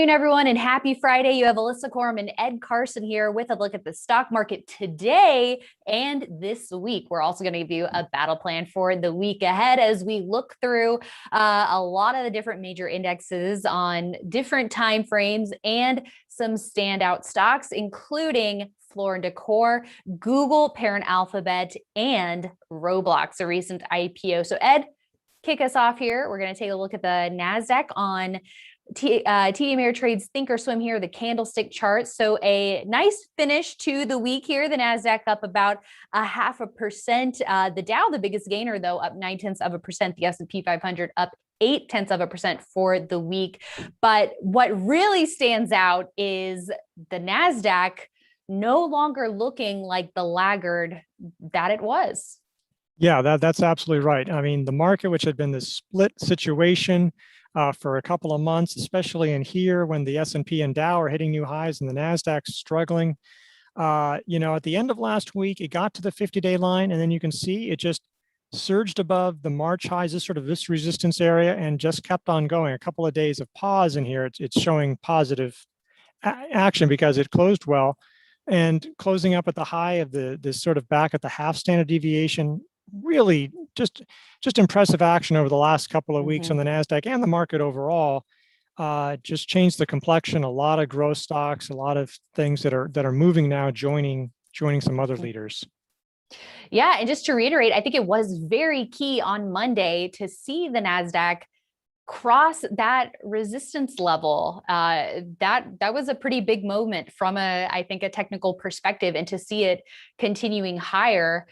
afternoon, everyone, and happy Friday. You have Alyssa Corum and Ed Carson here with a look at the stock market today and this week. We're also going to give you a battle plan for the week ahead as we look through a lot of the different major indexes on different time frames and some standout stocks, including Floor and Decor, Google, parent Alphabet, and Roblox, a recent IPO. So Ed, kick us off here. We're going to take a look at the Nasdaq on TD Ameritrade's Thinkorswim here, the candlestick chart. So a nice finish to the week here. The Nasdaq up about 0.5%. The Dow, the biggest gainer though, up 0.9%. The S&P 500 up 0.8% for the week. But what really stands out is the Nasdaq no longer looking like the laggard that it was. Yeah, that's absolutely right. I mean, the market, which had been this split situation for a couple of months, especially in here when the S&P and Dow are hitting new highs and the Nasdaq's struggling. At the end of last week, it got to the 50-day line, and then you can see it just surged above the March highs, this resistance area, and just kept on going. A couple of days of pause in here. It's showing positive action because it closed well, and closing up at the high of this sort of back at the half standard deviation. Really just impressive action over the last couple of weeks on the Nasdaq and the market overall. Just changed the complexion. A lot of growth stocks, a lot of things that are moving now, joining some other leaders. Yeah, and just to reiterate, I think it was very key on Monday to see the Nasdaq cross that resistance level. That was a pretty big moment from I think a technical perspective, and to see it continuing higher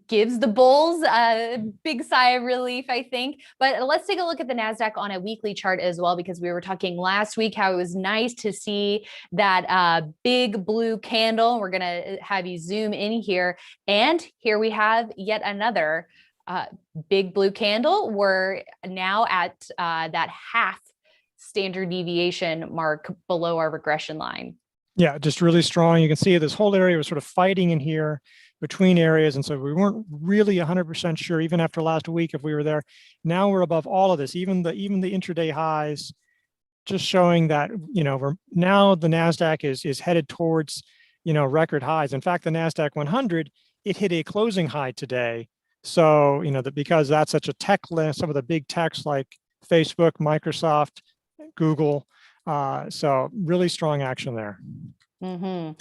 gives the bulls a big sigh of relief, I think. But let's take a look at the Nasdaq on a weekly chart as well, because we were talking last week how it was nice to see that big blue candle. We're going to have you zoom in here. And here we have yet another big blue candle. We're now at that half standard deviation mark below our regression line. Yeah, just really strong. You can see this whole area was sort of fighting in here between areas. And so we weren't really 100% sure, even after last week, if we were there. Now we're above all of this, even the intraday highs, just showing that, we're now the NASDAQ is headed towards, record highs. In fact, the NASDAQ 100, it hit a closing high today. So, because that's such a tech list, some of the big techs like Facebook, Microsoft, Google. So really strong action there. So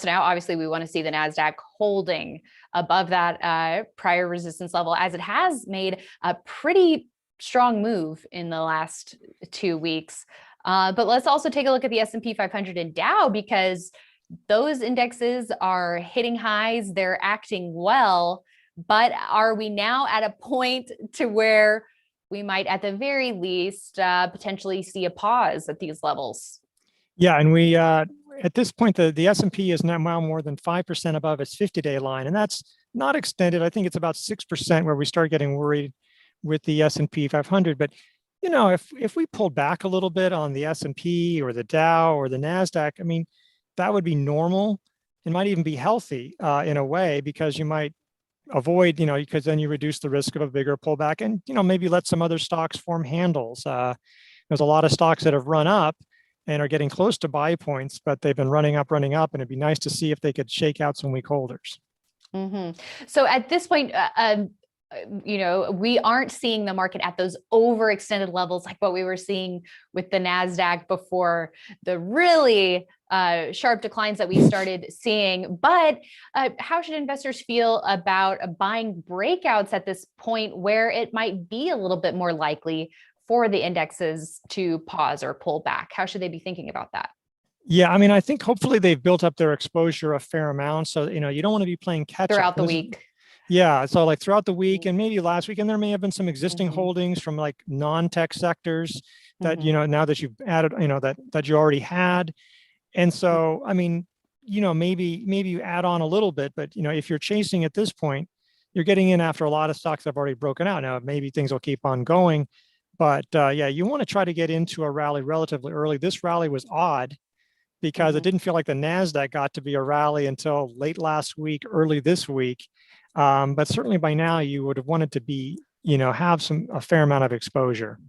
now obviously we want to see the Nasdaq holding above that prior resistance level, as it has made a pretty strong move in the last 2 weeks. But let's also take a look at the S&P 500 and Dow, because those indexes are hitting highs. They're acting well, but are we now at a point to where we might, at the very least, potentially see a pause at these levels? Yeah, and we at this point, the S&P is now more than 5% above its 50-day line, and that's not extended. I think it's about 6% where we start getting worried with the S&P 500. But if we pulled back a little bit on the S&P or the Dow or the Nasdaq, I mean, that would be normal. It might even be healthy in a way, because you might avoid, because then you reduce the risk of a bigger pullback, and maybe let some other stocks form handles. There's a lot of stocks that have run up and are getting close to buy points, but they've been running up, and it'd be nice to see if they could shake out some weak holders. So at this point, we aren't seeing the market at those overextended levels like what we were seeing with the NASDAQ before the really sharp declines that we started seeing. But how should investors feel about buying breakouts at this point, where it might be a little bit more likely for the indexes to pause or pull back? How should they be thinking about that? Yeah, I mean, I think hopefully they've built up their exposure a fair amount. So, you don't want to be playing catch up throughout the week. Yeah, so like throughout the week and maybe last week, and there may have been some existing holdings from like non-tech sectors that, now that you've added, that you already had. And so, I mean, maybe you add on a little bit, but, if you're chasing at this point, you're getting in after a lot of stocks that have already broken out. Now, maybe things will keep on going. But yeah, you want to try to get into a rally relatively early. This rally was odd because it didn't feel like the NASDAQ got to be a rally until late last week, early this week. But certainly by now you would have wanted to be, have a fair amount of exposure.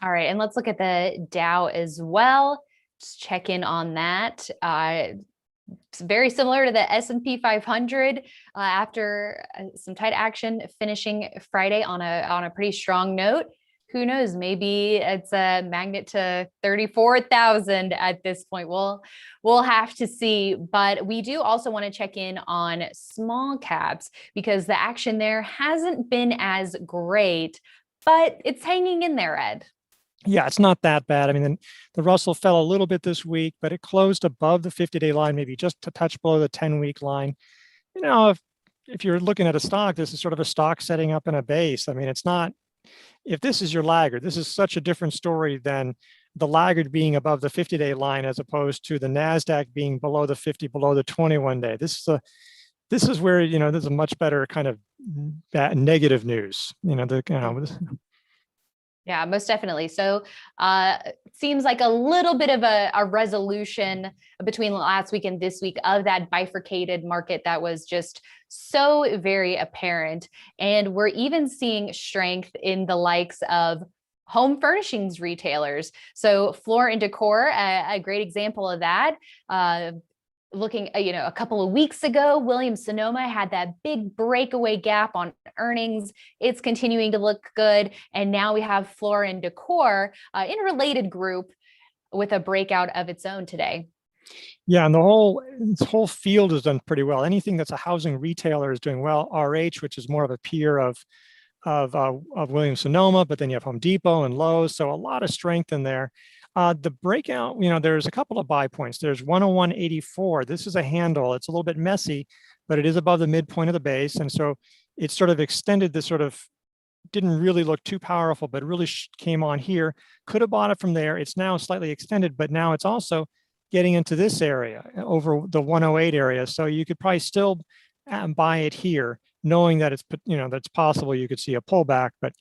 All right, and let's look at the Dow as well. Just check in on that. It's very similar to the S&P 500 after some tight action finishing Friday on a pretty strong note. Who knows? Maybe it's a magnet to 34,000 at this point. We'll have to see. But we do also want to check in on small caps because the action there hasn't been as great, but it's hanging in there, Ed. Yeah, it's not that bad. I mean, the Russell fell a little bit this week, but it closed above the 50-day line, maybe just a touch below the 10-week line. You know, if you're looking at a stock, this is sort of a stock setting up in a base. I mean, it's not, if this is your laggard, this is such a different story than the laggard being above the 50-day line as opposed to the Nasdaq being below the 50, below the 21-day. This is where, you know, there's a much better kind of negative news. Yeah, most definitely. So it seems like a little bit of a resolution between last week and this week of that bifurcated market that was just so very apparent. And we're even seeing strength in the likes of home furnishings retailers. So Floor and Decor, a great example of that. Looking, a couple of weeks ago, Williams-Sonoma had that big breakaway gap on earnings. It's continuing to look good. And now we have Floor and Decor in a related group with a breakout of its own today. Yeah, and this whole field has done pretty well. Anything that's a housing retailer is doing well. RH, which is more of a peer of Williams-Sonoma, but then you have Home Depot and Lowe's. So a lot of strength in there. The breakout, there's a couple of buy points. There's 101.84. This is a handle. It's a little bit messy, but it is above the midpoint of the base. And so it sort of extended this sort of, didn't really look too powerful, but really came on here. Could have bought it from there. It's now slightly extended, but now it's also getting into this area over the 108 area. So you could probably still buy it here, knowing that that's possible you could see a pullback, but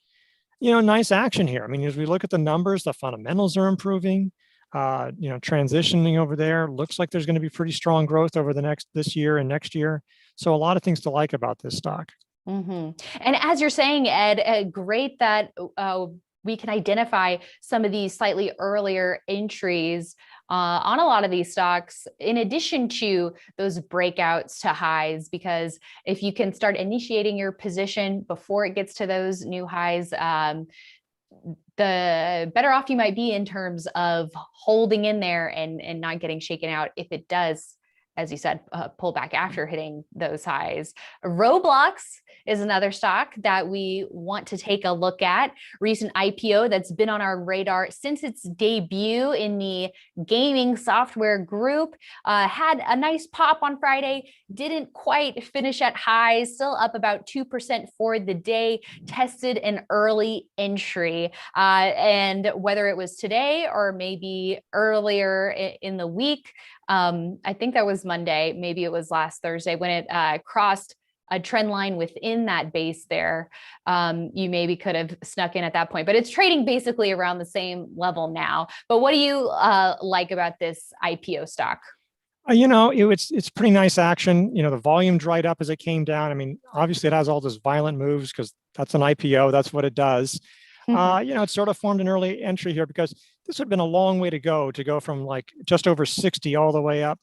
nice action here. I mean, as we look at the numbers, the fundamentals are improving, transitioning over there. Looks like there's going to be pretty strong growth over this year and next year. So a lot of things to like about this stock. Mm-hmm. And as you're saying, Ed, great that we can identify some of these slightly earlier entries on a lot of these stocks, in addition to those breakouts to highs, because if you can start initiating your position before it gets to those new highs, the better off you might be in terms of holding in there and not getting shaken out if it does, as you said, pull back after hitting those highs. Roblox is another stock that we want to take a look at. Recent IPO that's been on our radar since its debut in the gaming software group. Had a nice pop on Friday, didn't quite finish at highs, still up about 2% for the day, tested an early entry. And whether it was today or maybe earlier in the week, I think that was Monday, maybe it was last Thursday when it crossed a trend line within that base there. You maybe could have snuck in at that point, but it's trading basically around the same level now. But what do you like about this IPO stock? It's pretty nice action. The volume dried up as it came down. I mean, obviously it has all those violent moves because that's an IPO. That's what it does. It sort of formed an early entry here because this would have been a long way to go from like just over 60 all the way up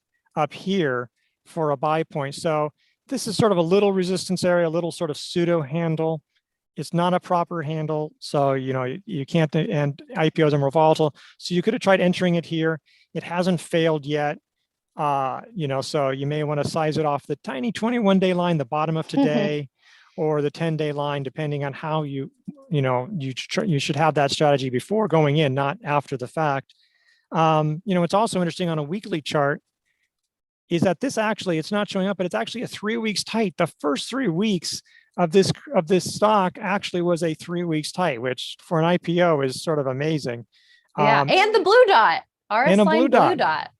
here for a buy point. So this is sort of a little resistance area, a little sort of pseudo handle. It's not a proper handle. So, you can't, and IPOs are more volatile. So you could have tried entering it here. It hasn't failed yet. So you may want to size it off the tiny 21-day line, the bottom of today, or the 10-day line, depending on how you should have that strategy before going in, not after the fact. It's also interesting on a weekly chart is that it's not showing up, but it's actually a 3 weeks tight. The first 3 weeks of this stock actually was a 3 weeks tight, which for an IPO is sort of amazing. Yeah, and the blue dot, RS line blue dot.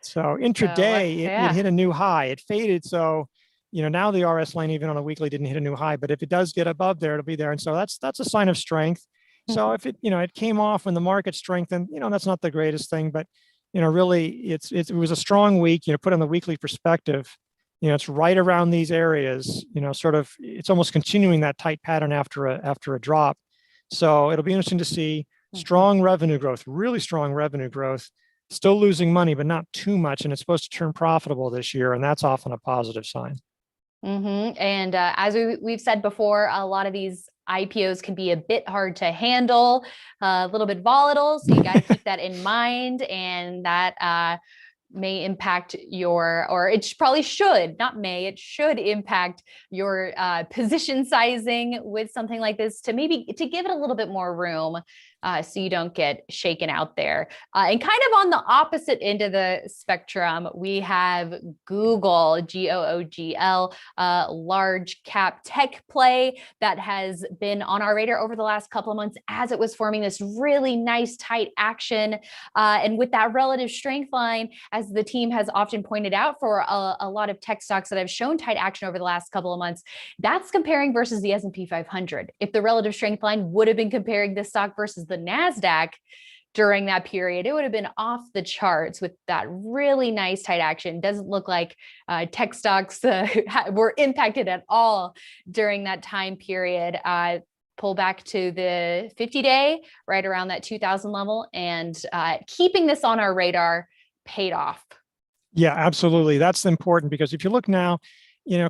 So intraday, it hit a new high. It faded. So, now the RS line, even on a weekly, didn't hit a new high. But if it does get above there, it'll be there. And so that's a sign of strength. So if it came off when the market strengthened, that's not the greatest thing. But, really, it was a strong week. Put on the weekly perspective, it's right around these areas. It's almost continuing that tight pattern after a drop. So it'll be interesting to see strong revenue growth, really strong revenue growth, still losing money, but not too much. And it's supposed to turn profitable this year. And that's often a positive sign. And as we've said before, a lot of these IPOs can be a bit hard to handle, a little bit volatile. So you got to keep that in mind. And that may impact or it probably should, not may, it should impact your position sizing with something like this to give it a little bit more room. So you don't get shaken out there. And kind of on the opposite end of the spectrum, we have Google, Googl, large cap tech play that has been on our radar over the last couple of months as it was forming this really nice tight action. And with that relative strength line, as the team has often pointed out for a lot of tech stocks that have shown tight action over the last couple of months, that's comparing versus the S&P 500. If the relative strength line would have been comparing this stock versus the Nasdaq during that period, it would have been off the charts with that really nice tight action. Doesn't look like tech stocks were impacted at all during that time period. Pull back to the 50-day, right around that 2000 level, and keeping this on our radar paid off. Yeah, absolutely. That's important because if you look now,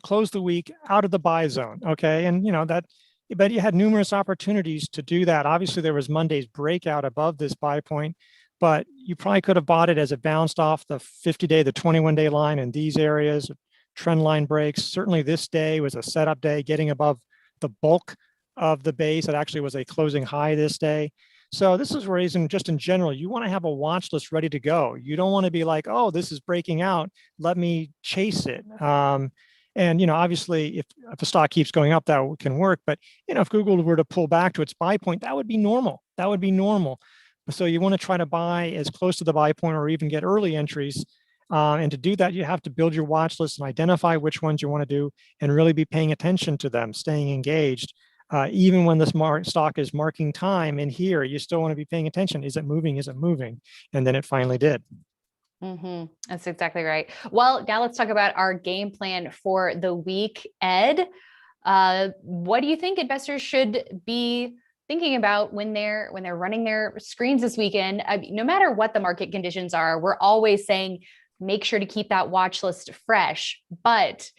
close the week out of the buy zone. Okay. And but you had numerous opportunities to do that. Obviously there was Monday's breakout above this buy point, but you probably could have bought it as it bounced off the 50-day, the 21-day line in these areas, trend line breaks. Certainly this day was a setup day, getting above the bulk of the base. It actually was a closing high this day. So this is reason, just in general, you want to have a watch list ready to go. You don't want to be like, oh, this is breaking out, let me chase it. And obviously, if a stock keeps going up, that can work. But if Google were to pull back to its buy point, that would be normal. That would be normal. So you want to try to buy as close to the buy point or even get early entries. And to do that, you have to build your watch list and identify which ones you want to do and really be paying attention to them, staying engaged. Even when this stock is marking time in here, you still want to be paying attention. Is it moving? Is it moving? And then it finally did. That's exactly right. Well, now let's talk about our game plan for the week. Ed, what do you think investors should be thinking about when they're running their screens this weekend? No matter what the market conditions are, we're always saying make sure to keep that watch list fresh. But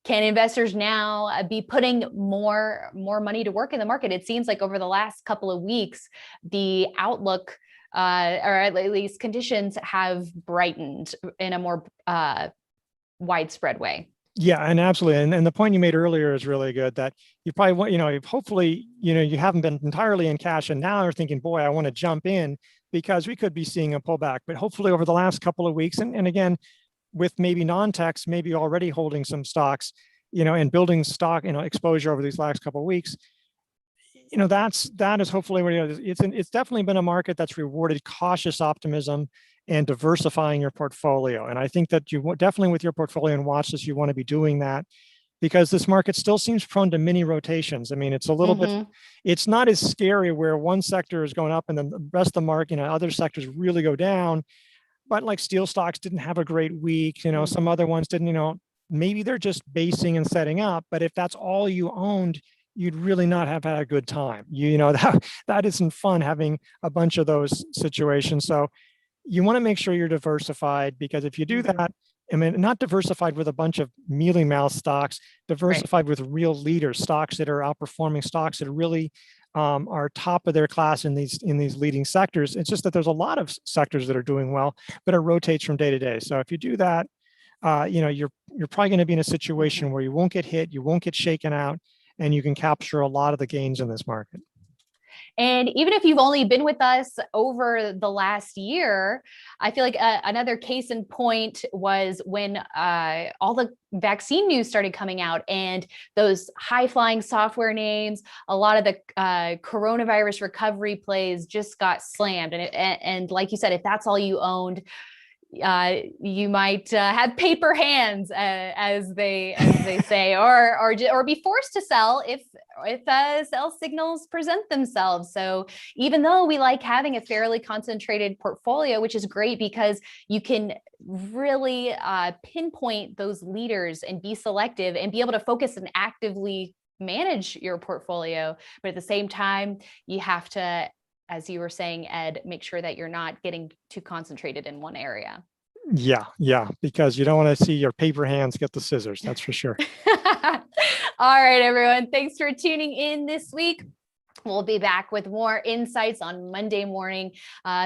can investors now be putting more money to work in the market? It seems like over the last couple of weeks, the outlook, or at least conditions, have brightened in a more widespread way. Yeah, and absolutely. And the point you made earlier is really good, that you probably want, hopefully, you haven't been entirely in cash and now you're thinking, boy, I want to jump in because we could be seeing a pullback. But hopefully over the last couple of weeks, and again, with maybe non-techs, maybe already holding some stocks, and building stock, exposure over these last couple of weeks, that is hopefully where it's definitely been a market that's rewarded cautious optimism and diversifying your portfolio. And I think that you definitely, with your portfolio and watch list, you want to be doing that because this market still seems prone to mini rotations. I mean, it's a little bit, it's not as scary where one sector is going up and then the rest of the market, other sectors really go down. But like steel stocks didn't have a great week, some other ones didn't, maybe they're just basing and setting up. But if that's all you owned, you'd really not have had a good time. That isn't fun, having a bunch of those situations. So you want to make sure you're diversified, because if you do that, not diversified with a bunch of mealy mouth stocks, diversified with real leaders, stocks that are outperforming, stocks that really are top of their class in these leading sectors. It's just that there's a lot of sectors that are doing well, but it rotates from day to day. So if you do that, you're probably going to be in a situation where you won't get hit, you won't get shaken out, and you can capture a lot of the gains in this market. And even if you've only been with us over the last year, I feel like another case in point was when all the vaccine news started coming out, and those high flying software names, a lot of the coronavirus recovery plays just got slammed. And like you said, if that's all you owned, you might have paper hands, as they say, or be forced to sell if sell signals present themselves. So even though we like having a fairly concentrated portfolio, which is great because you can really pinpoint those leaders and be selective and be able to focus and actively manage your portfolio, but at the same time, you have to as you were saying, Ed, make sure that you're not getting too concentrated in one area. Yeah, because you don't want to see your paper hands get the scissors. That's for sure. All right, everyone. Thanks for tuning in this week. We'll be back with more insights on Monday morning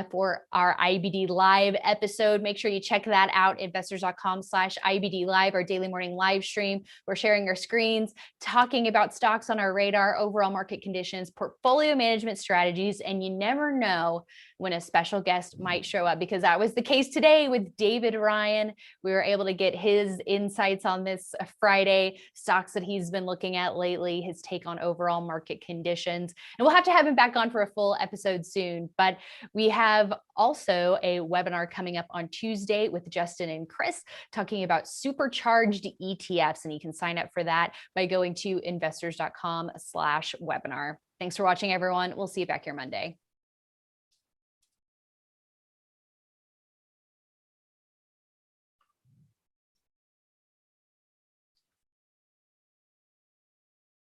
for our IBD Live episode. Make sure you check that out, investors.com/IBD Live, our daily morning live stream. We're sharing our screens, talking about stocks on our radar, overall market conditions, portfolio management strategies, and you never know when a special guest might show up, because that was the case today with David Ryan. We were able to get his insights on this Friday, stocks that he's been looking at lately, his take on overall market conditions. And we'll have to have him back on for a full episode soon. But we have also a webinar coming up on Tuesday with Justin and Chris talking about supercharged ETFs. And you can sign up for that by going to investors.com/webinar. Thanks for watching, everyone. We'll see you back here Monday.